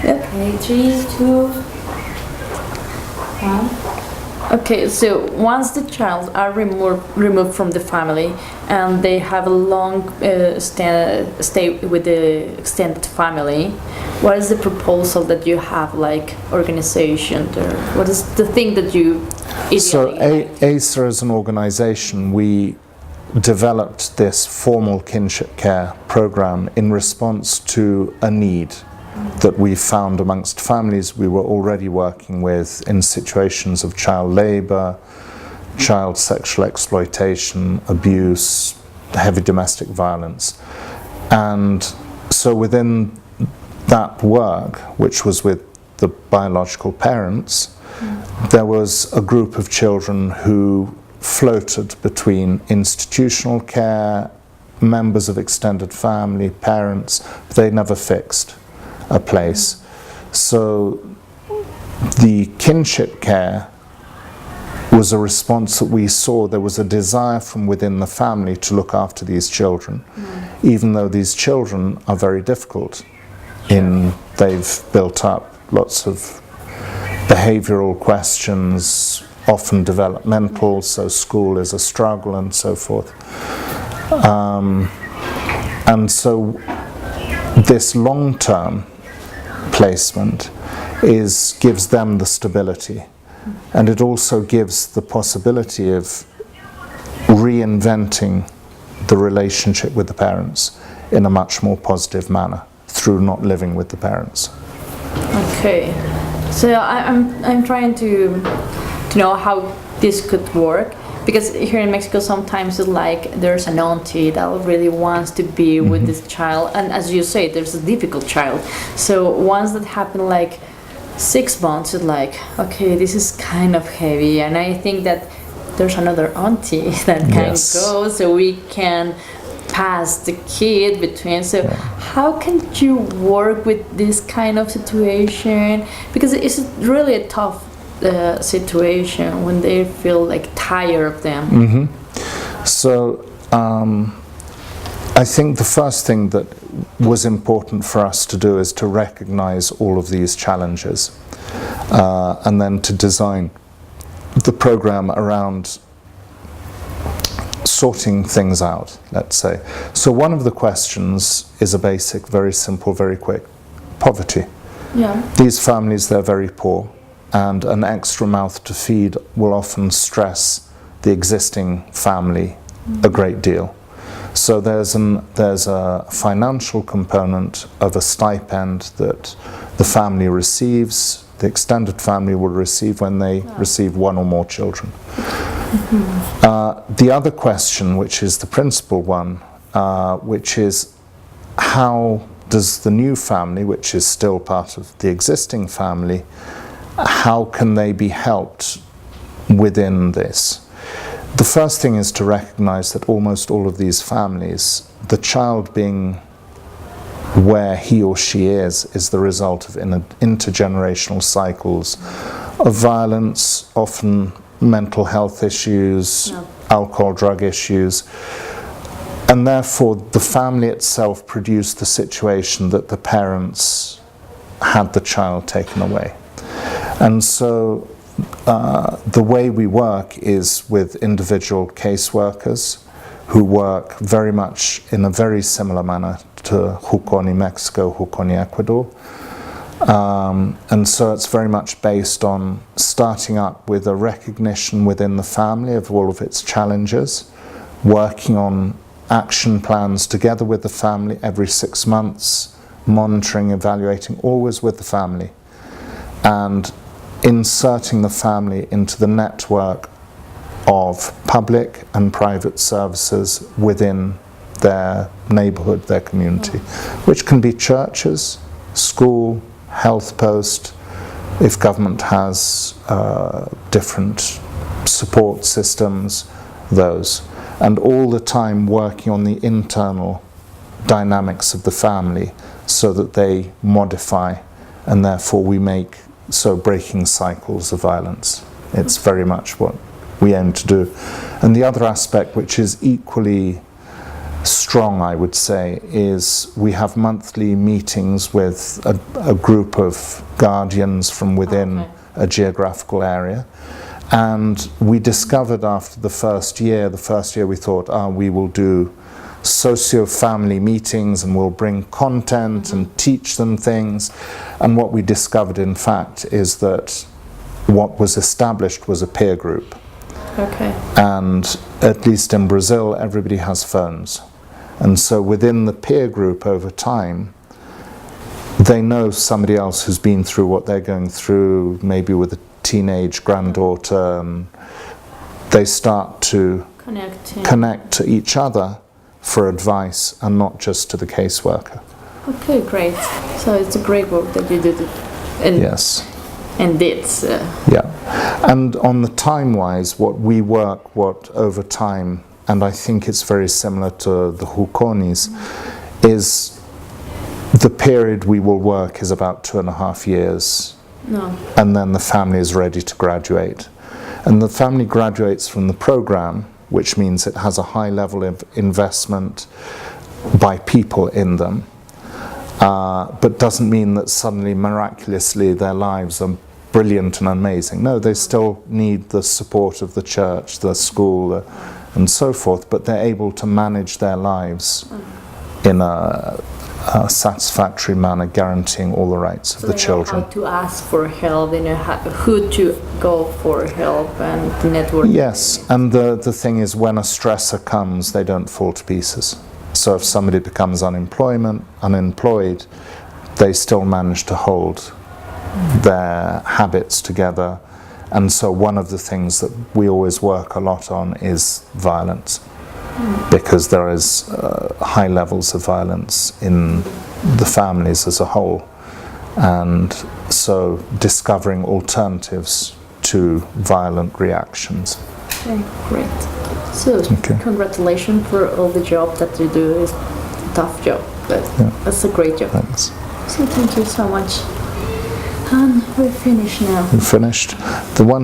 Okay, 3, 2, 1. Okay, so once the child are removed from the family and they have a long stay with the extended family, what is the proposal that you have, like organization, or what is the thing that you So ideally ACER as an organization, we developed this formal kinship care program in response to a need that we found amongst families we were already working with in situations of child labour, child sexual exploitation, abuse, heavy domestic violence. And so within that work, which was with the biological parents, there was a group of children who floated between institutional care, members of extended family, parents, but they never fixed a place. So the kinship care was a response that we saw. There was a desire from within the family to look after these children, even though these children are very difficult. They've built up lots of behavioral questions, often developmental, so school is a struggle and so forth. And so this long-term placement gives them the stability, and it also gives the possibility of reinventing the relationship with the parents in a much more positive manner through not living with the parents. Okay, so I'm trying to know how this could work, because here in Mexico sometimes it's like there's an auntie that really wants to be with this child, and as you say, there's a difficult child. So once that happened, like 6 months, it's like, okay, this is kind of heavy, and I think that there's another auntie that can go, so we can pass the kid between. So how can you work with this kind of situation, because it's really a tough situation when they feel like tired of them. So I think the first thing that was important for us to do is to recognize all of these challenges, and then to design the program around sorting things out, let's say. So one of the questions is a basic, very simple, very quick: poverty. These families, they're very poor, and an extra mouth to feed will often stress the existing family a great deal. So there's a financial component of a stipend that the family receives, the extended family will receive when they receive one or more children. The other question, which is the principal one, which is how does the new family, which is still part of the existing family, how can they be helped within this? The first thing is to recognize that almost all of these families, the child being where he or she is the result of intergenerational cycles of violence, often mental health issues, alcohol, drug issues, and therefore the family itself produced the situation that the parents had the child taken away. And so the way we work is with individual caseworkers who work very much in a very similar manner to Juconi Mexico, Juconi Ecuador. And so it's very much based on starting up with a recognition within the family of all of its challenges, working on action plans together with the family every 6 months, monitoring, evaluating, always with the family, and inserting the family into the network of public and private services within their neighborhood, their community, which can be churches, school, health post, if government has different support systems, those. And all the time working on the internal dynamics of the family so that they modify, and therefore we make breaking cycles of violence. It's very much what we aim to do. And the other aspect, which is equally strong, I would say, is we have monthly meetings with a group of guardians from within a geographical area. And we discovered after the first year we thought, we will do socio-family meetings and we'll bring content and teach them things. And what we discovered, in fact, is that what was established was a peer group. Okay. And at least in Brazil, everybody has phones. And so within the peer group over time, they know somebody else who's been through what they're going through, maybe with a teenage granddaughter, and they start to connect to each other for advice and not just to the caseworker. Okay, great. So it's a great work that you did. And yes. And did. Yeah. And on the time-wise, what we work, over time, and I think it's very similar to the Hukonis, is the period we will work is about 2.5 years. No. And then the family is ready to graduate. And the family graduates from the program, which means it has a high level of investment by people in them, but doesn't mean that suddenly, miraculously, their lives are brilliant and amazing. No, they still need the support of the church, the school, and so forth, but they're able to manage their lives in a satisfactory manner, guaranteeing all the rights of the children. How to ask for help, who to go for help, and the network. Yes, and the thing is, when a stressor comes, they don't fall to pieces. So if somebody becomes unemployed, they still manage to hold their habits together. And so one of the things that we always work a lot on is violence. Because there is high levels of violence in the families as a whole, and so discovering alternatives to violent reactions. Okay, great. So, congratulations for all the job that you do. It's a tough job, but that's a great job. Thanks. So thank you so much. And we're finished now. We're finished. The one